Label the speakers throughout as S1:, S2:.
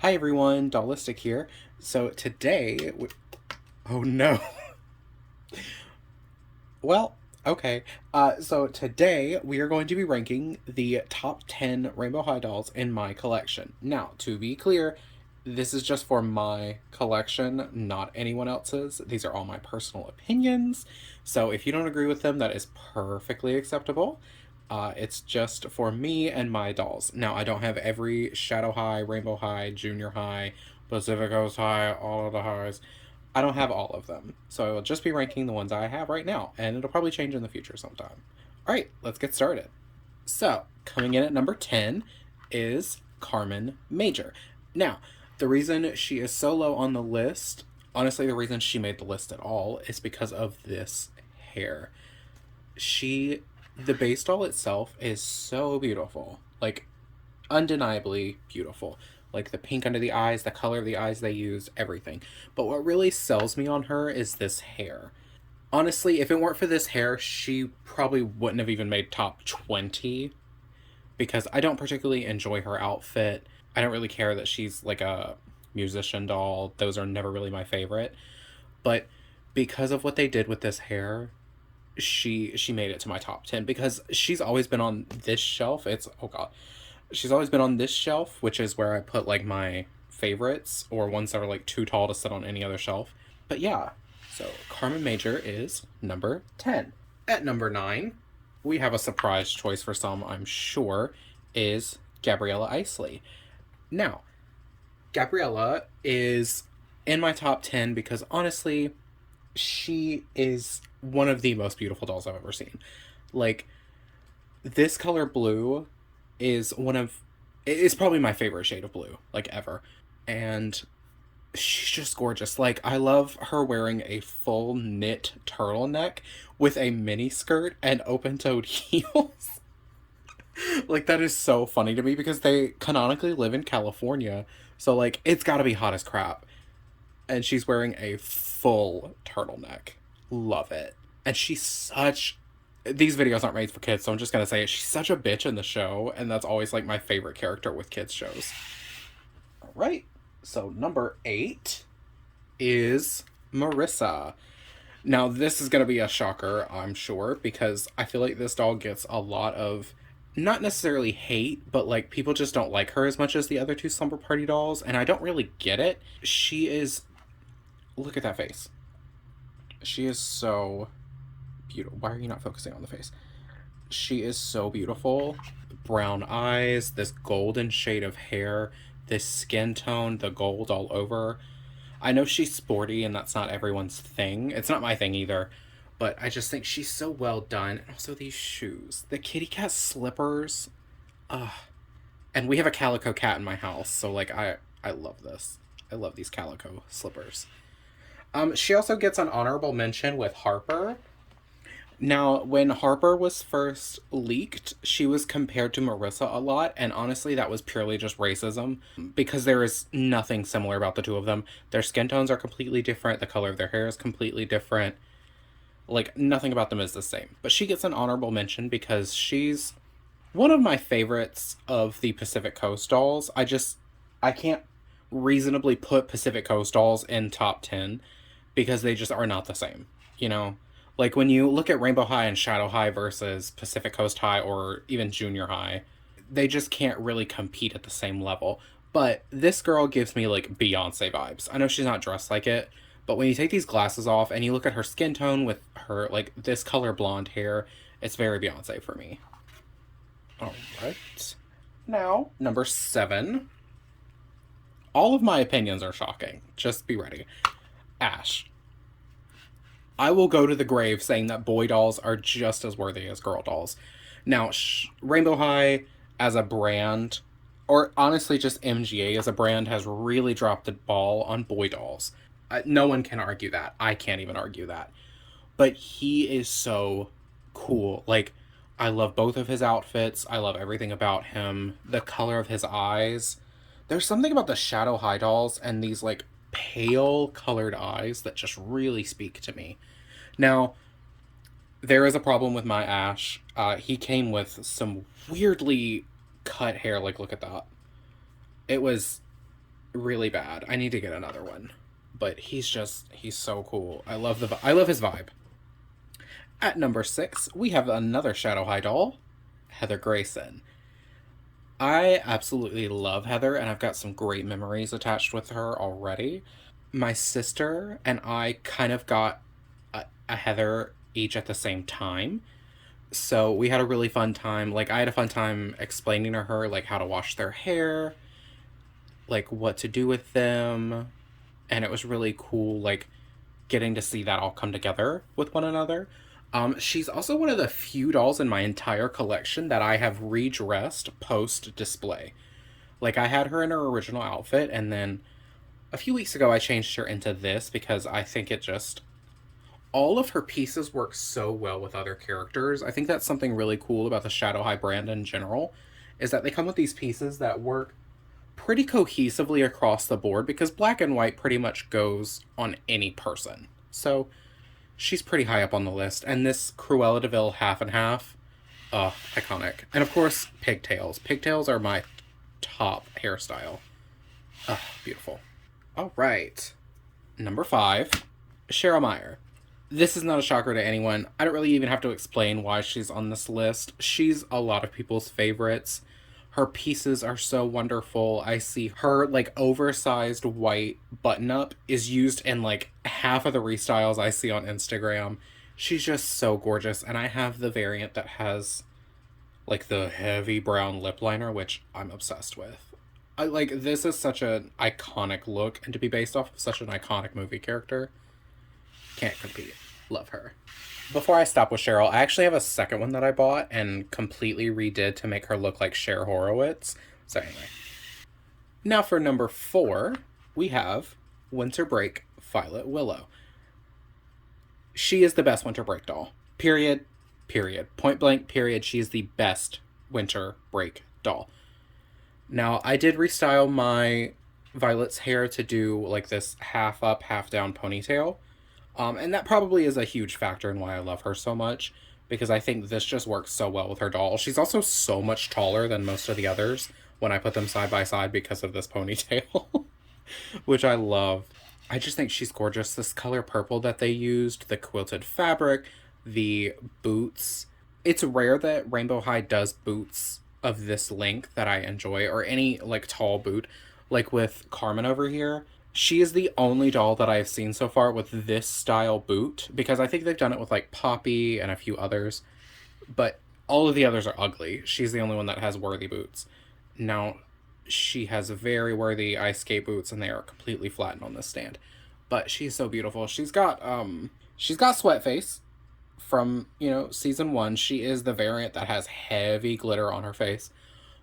S1: Hi everyone, Dollistic here. So today, oh no. Well, okay. So today we are going to be ranking the top 10 Rainbow High dolls in my collection. Now, to be clear, this is just for my collection, not anyone else's. These are all my personal opinions. So if you don't agree with them, that is perfectly acceptable. It's just for me and my dolls. Now, I don't have every Shadow High, Rainbow High, Junior High, Pacific Coast High, all of the highs. I don't have all of them. So I will just be ranking the ones I have right now, and it'll probably change in the future sometime. All right, let's get started. So, coming in at number 10 is Carmen Major. Now, the reason she is so low on the list, honestly, the reason she made the list at all, is because of this hair. The base doll itself is so beautiful. Like, undeniably beautiful. Like the pink under the eyes, the color of the eyes they used, everything. But what really sells me on her is this hair. Honestly, if it weren't for this hair, she probably wouldn't have even made top 20 because I don't particularly enjoy her outfit. I don't really care that she's like a musician doll. Those are never really my favorite. But because of what they did with this hair, she made it to my top 10 because she's always been on this shelf. It's oh god. She's always been on this shelf, which is where I put like my favorites or ones that are like too tall to sit on any other shelf. But yeah, so Carmen Major is number 10. At number 9, we have a surprise choice for some, I'm sure, is Gabriella Eisley. Now, Gabriella is in my top 10 because honestly, she is one of the most beautiful dolls I've ever seen. Like, this color blue is probably my favorite shade of blue, like ever. And she's just gorgeous. Like, I love her wearing a full knit turtleneck with a mini skirt and open-toed heels. Like, that is so funny to me because they canonically live in California. So, like, it's gotta be hot as crap. And she's wearing a full turtleneck. Love it. And these videos aren't made for kids, so I'm just gonna say it. She's such a bitch in the show, and that's always like my favorite character with kids shows. All right, so number 8 is Marissa. Now this is gonna be a shocker, I'm sure, because I feel like this doll gets a lot of not necessarily hate, but like people just don't like her as much as the other two Slumber Party dolls, and I don't really get it. She is, look at that face. She is so beautiful. Why are you not focusing on the face? She is so beautiful. Brown eyes, this golden shade of hair, this skin tone, the gold all over. I know she's sporty and that's not everyone's thing. It's not my thing either. But I just think she's so well done. And also these shoes. The kitty cat slippers. Ugh. And we have a calico cat in my house. So like I love this. I love these calico slippers. She also gets an honorable mention with Harper. Now, when Harper was first leaked, she was compared to Marissa a lot, and honestly, that was purely just racism, because there is nothing similar about the two of them. Their skin tones are completely different, the color of their hair is completely different. Like, nothing about them is the same. But she gets an honorable mention because she's one of my favorites of the Pacific Coast dolls. I can't reasonably put Pacific Coast dolls in top 10 because they just are not the same, you know? Like, when you look at Rainbow High and Shadow High versus Pacific Coast High or even Junior High, they just can't really compete at the same level. But this girl gives me, like, Beyonce vibes. I know she's not dressed like it, but when you take these glasses off and you look at her skin tone with her, like, this color blonde hair, it's very Beyonce for me. Alright. Now, number 7. All of my opinions are shocking. Just be ready. Ash. I will go to the grave saying that boy dolls are just as worthy as girl dolls. Now, Rainbow High as a brand, or honestly just MGA as a brand, has really dropped the ball on boy dolls. No one can argue that. I can't even argue that. But he is so cool. Like, I love both of his outfits. I love everything about him. The color of his eyes. There's something about the Shadow High dolls and these, like, pale colored eyes that just really speak to me. Now, there is a problem with my Ash. He came with some weirdly cut hair. Like, look at that. It was really bad. I need to get another one. But he's so cool. I love his vibe. At number 6, we have another Shadow High doll, Heather Grayson. I absolutely love Heather, and I've got some great memories attached with her already. My sister and I kind of got a Heather each at the same time. So we had a really fun time. Like, I had a fun time explaining to her, like, how to wash their hair, like, what to do with them. And it was really cool, like, getting to see that all come together with one another. She's also one of the few dolls in my entire collection that I have redressed post display. Like, I had her in her original outfit, and then a few weeks ago I changed her into this because I think it just. All of her pieces work so well with other characters. I think that's something really cool about the Shadow High brand in general, is that they come with these pieces that work pretty cohesively across the board because black and white pretty much goes on any person. So she's pretty high up on the list. And this Cruella de Vil half and half, iconic. And of course, pigtails. Pigtails are my top hairstyle. Beautiful. All right. Number 5, Cheryl Meyer. This is not a shocker to anyone. I don't really even have to explain why she's on this list. She's a lot of people's favorites. Her pieces are so wonderful. I see her, like, oversized white button-up is used in, like, half of the restyles I see on Instagram. She's just so gorgeous, and I have the variant that has, like, the heavy brown lip liner, which I'm obsessed with. This is such an iconic look, and to be based off of such an iconic movie character, can't compete. Love her. Before I stop with Cheryl, I actually have a second one that I bought and completely redid to make her look like Cher Horowitz. So anyway. Now for number 4, we have Winter Break Violet Willow. She is the best Winter Break doll. Period. Point blank, period. She is the best Winter Break doll. Now, I did restyle my Violet's hair to do like this half up, half down ponytail. And that probably is a huge factor in why I love her so much, because I think this just works so well with her doll. She's also so much taller than most of the others when I put them side by side because of this ponytail, which I love. I just think she's gorgeous. This color purple that they used, the quilted fabric, the boots. It's rare that Rainbow High does boots of this length that I enjoy, or any, like, tall boot. Like with Carmen over here, she is the only doll that I've seen so far with this style boot, because I think they've done it with, like, Poppy and a few others, but all of the others are ugly. She's the only one that has worthy boots. Now, she has very worthy ice skate boots, and they are completely flattened on this stand. But she's so beautiful. She's got sweat face from, season 1. She is the variant that has heavy glitter on her face,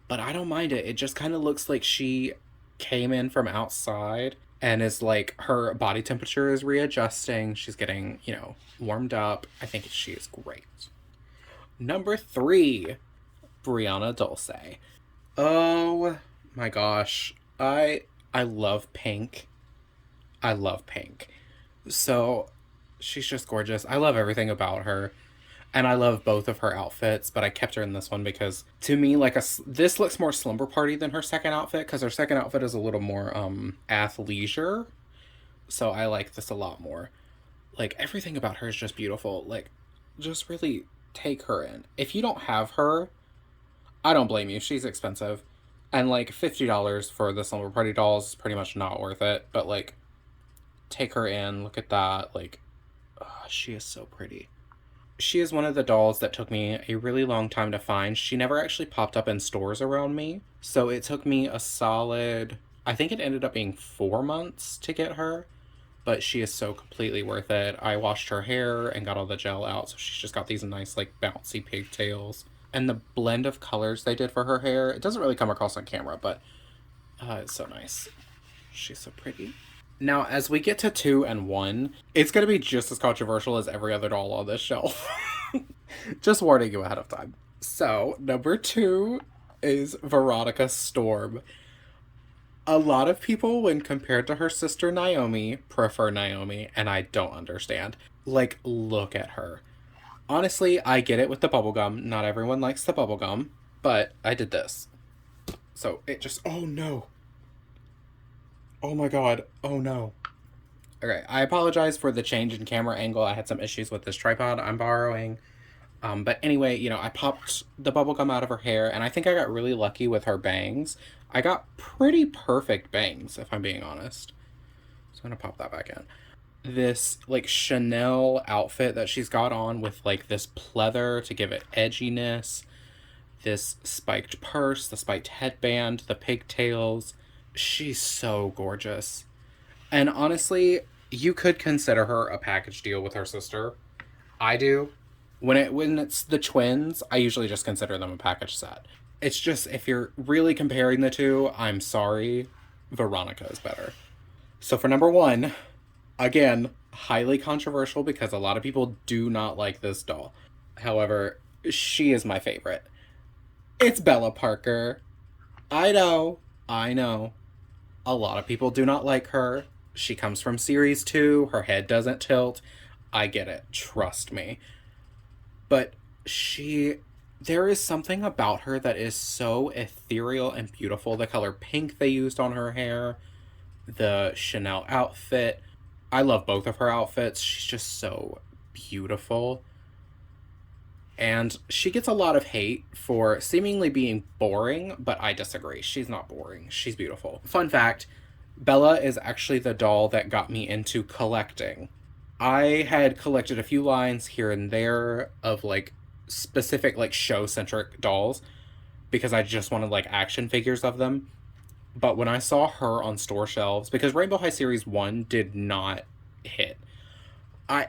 S1: but I don't mind it. It just kind of looks like she came in from outside and is like, her body temperature is readjusting. She's getting, warmed up. I think she is great. Number 3, Brianna Dulce. Oh my gosh. I love pink. I love pink. So she's just gorgeous. I love everything about her. And I love both of her outfits, but I kept her in this one because, to me, this looks more slumber party than her second outfit, because her second outfit is a little more athleisure. So I like this a lot more. Like, everything about her is just beautiful. Like, just really take her in. If you don't have her, I don't blame you. She's expensive. And, like, $50 for the slumber party dolls is pretty much not worth it. But, like, take her in. Look at that. Like, she is so pretty. She is one of the dolls that took me a really long time to find. She never actually popped up in stores around me. So it took me a solid, I think it ended up being 4 months to get her. But she is so completely worth it. I washed her hair and got all the gel out. So she's just got these nice, like, bouncy pigtails. And the blend of colors they did for her hair, it doesn't really come across on camera, but it's so nice. She's so pretty. Now, as we get to 2 and 1, it's going to be just as controversial as every other doll on this shelf. Just warning you ahead of time. So, number 2 is Veronica Storm. A lot of people, when compared to her sister Naomi, prefer Naomi, and I don't understand. Like, look at her. Honestly, I get it with the bubblegum. Not everyone likes the bubblegum, but I did this. So, it just, oh no. Oh my god. Oh no. Okay, I apologize for the change in camera angle. I had some issues with this tripod I'm borrowing. But anyway, I popped the bubblegum out of her hair, and I think I got really lucky with her bangs. I got pretty perfect bangs, if I'm being honest. So I'm gonna pop that back in. This, like, Chanel outfit that she's got on with, like, this pleather to give it edginess, this spiked purse, the spiked headband, the pigtails. She's so gorgeous. And honestly, you could consider her a package deal with her sister. I do. When it's the twins, I usually just consider them a package set. It's just, if you're really comparing the two, I'm sorry, Veronica is better. So for number one, again, highly controversial because a lot of people do not like this doll. However, she is my favorite. It's Bella Parker. I know, I know. A lot of people do not like her. She comes from series 2, her head doesn't tilt. I get it, trust me. But there is something about her that is so ethereal and beautiful. The color pink they used on her hair, the Chanel outfit. I love both of her outfits. She's just so beautiful. And she gets a lot of hate for seemingly being boring, but I disagree. She's not boring. She's beautiful. Fun fact, Bella is actually the doll that got me into collecting. I had collected a few lines here and there of, like, specific, like, show-centric dolls because I just wanted, like, action figures of them. But when I saw her on store shelves, because Rainbow High Series 1 did not hit. I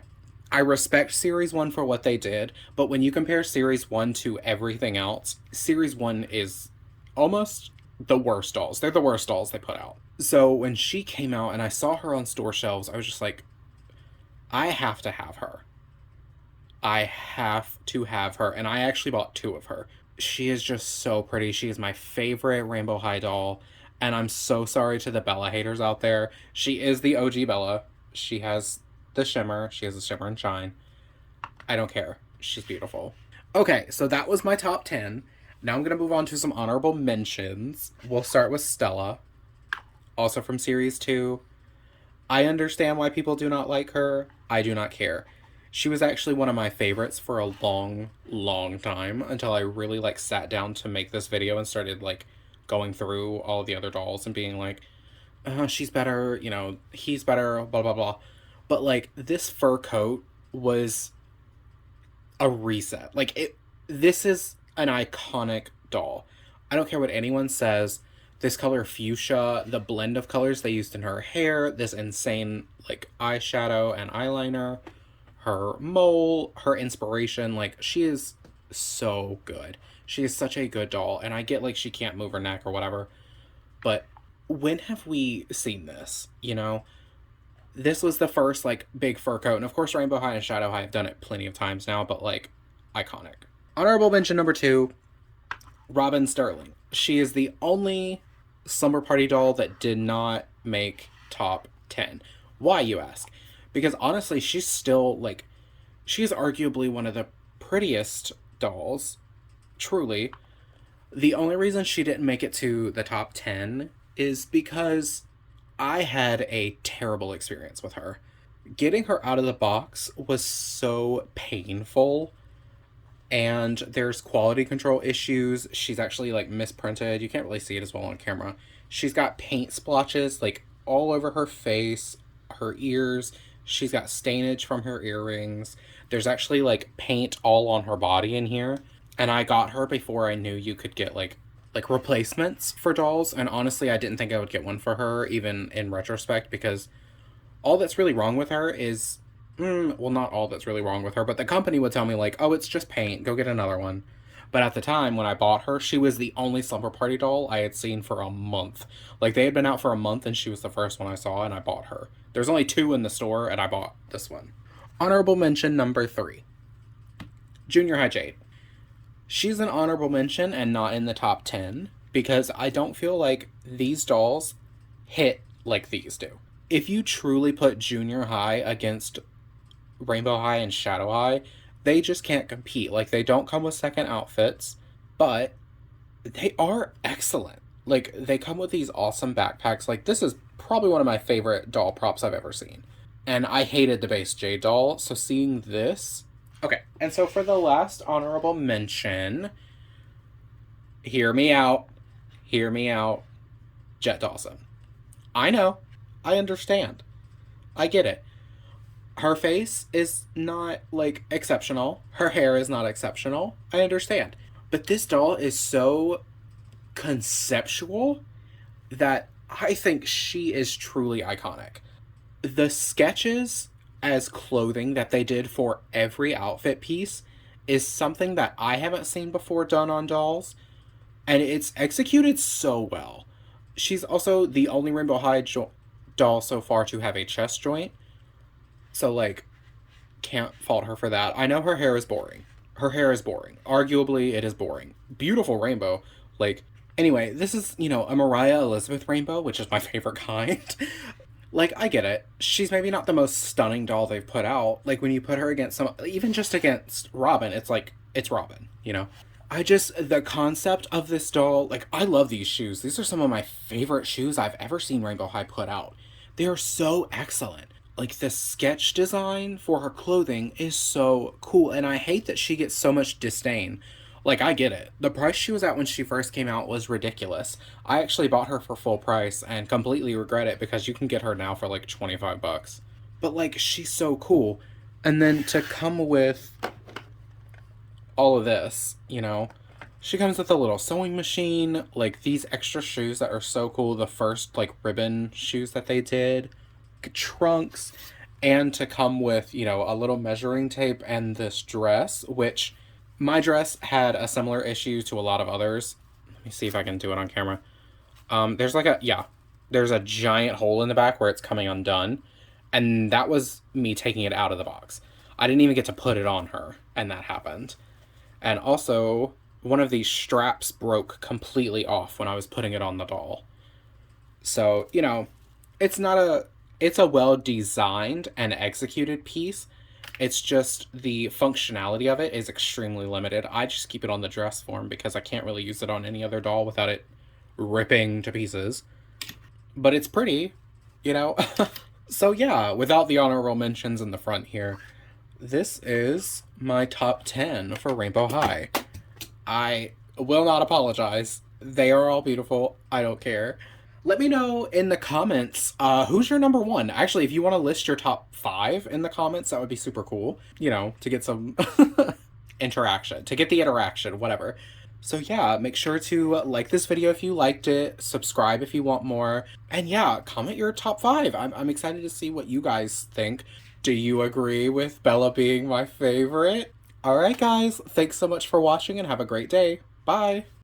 S1: I respect Series 1 for what they did, but when you compare Series 1 to everything else, Series 1 is almost the worst dolls. They're the worst dolls they put out. So when she came out and I saw her on store shelves, I was just like, I have to have her. I have to have her. And I actually bought 2 of her. She is just so pretty. She is my favorite Rainbow High doll. And I'm so sorry to the Bella haters out there. She is the OG Bella. She has the shimmer. She has the shimmer and shine. I don't care. She's beautiful. Okay, so that was my top 10. Now I'm going to move on to some honorable mentions. We'll start with Stella, also from Series 2. I understand why people do not like her. I do not care. She was actually one of my favorites for a long, long time until I really, like, sat down to make this video and started, like, going through all the other dolls and being like, she's better, he's better, blah, blah, blah. But, like, this fur coat was a reset. Like, this is an iconic doll. I don't care what anyone says. This color fuchsia, the blend of colors they used in her hair, this insane, like, eyeshadow and eyeliner, her mole, her inspiration, like, she is so good. She is such a good doll, and I get, like, she can't move her neck or whatever, but when have we seen this, This was the first, like, big fur coat, and of course Rainbow High and Shadow High have done it plenty of times now, but, like, iconic. Honorable mention number 2, Robin Sterling. She is the only Slumber Party doll that did not make top 10. Why, you ask? Because honestly, she's still, like, she's arguably one of the prettiest dolls, truly. The only reason she didn't make it to the top 10 is because I had a terrible experience with her. Getting her out of the box was so painful, and there's quality control issues. She's actually, like, misprinted. You can't really see it as well on camera. She's got paint splotches, like, all over her face, her ears. She's got stainage from her earrings. There's actually, like, paint all on her body in here. And I got her before I knew you could get, like replacements for dolls. And honestly, I didn't think I would get one for her, even in retrospect, because all that's really wrong with her is, well, not all that's really wrong with her, but the company would tell me, like, oh, it's just paint, go get another one. But at the time, when I bought her, she was the only Slumber Party doll I had seen for a month. Like, they had been out for a month, and she was the first one I saw, and I bought her. There's only 2 in the store, and I bought this one. Honorable mention number 3, Junior High Jade. She's an honorable mention and not in the top 10, because I don't feel like these dolls hit like these do. If you truly put Junior High against Rainbow High and Shadow High, they just can't compete. Like, they don't come with second outfits, but they are excellent. Like, they come with these awesome backpacks. Like, this is probably one of my favorite doll props I've ever seen. And I hated the base Jade doll, so seeing this... Okay, and so for the last honorable mention, hear me out, hear me out, Jet Dawson. I know, I understand, I get it. Her face is not, like, exceptional. Her hair is not exceptional. I understand. But this doll is so conceptual that I think she is truly iconic. The sketches as clothing that they did for every outfit piece is something that I haven't seen before done on dolls, and it's executed so well. She's also the only Rainbow High doll so far to have a chest joint, so, like, can't fault her for that. I know her hair is boring. Her hair is boring. Arguably, it is boring. Beautiful rainbow. Like, anyway, this is, you know, a Mariah Elizabeth rainbow, which is my favorite kind. Like, I get it. She's maybe not the most stunning doll they've put out. Like, when you put her against even just against Robin, it's like, it's Robin, you know? The concept of this doll, like, I love these shoes. These are some of my favorite shoes I've ever seen Rainbow High put out. They are so excellent. Like, the sketch design for her clothing is so cool, and I hate that she gets so much disdain. Like, I get it. The price she was at when she first came out was ridiculous. I actually bought her for full price and completely regret it because you can get her now for like $25. But, like, she's so cool. And then to come with all of this, you know, she comes with a little sewing machine, like these extra shoes that are so cool. The first, like, ribbon shoes that they did, trunks, and to come with, you know, a little measuring tape and this dress, which my dress had a similar issue to a lot of others. Let me see if I can do it on camera. There's a giant hole in the back where it's coming undone, and that was me taking it out of the box. I didn't even get to put it on her, and that happened. And also, one of these straps broke completely off when I was putting it on the doll. So, you know, it's a well-designed and executed piece. It's just the functionality of it is extremely limited. I just keep it on the dress form because I can't really use it on any other doll without it ripping to pieces. But it's pretty, you know? So yeah, without the honorable mentions in the front here, this is my top 10 for Rainbow High. I will not apologize. They are all beautiful. I don't care. Let me know in the comments, who's your number one? Actually, if you want to list your top 5 in the comments, that would be super cool. You know, to get some interaction, to get the interaction, whatever. So yeah, make sure to like this video if you liked it, subscribe if you want more, and yeah, comment your top 5. I'm excited to see what you guys think. Do you agree with Bella being my favorite? Alright guys, thanks so much for watching and have a great day. Bye!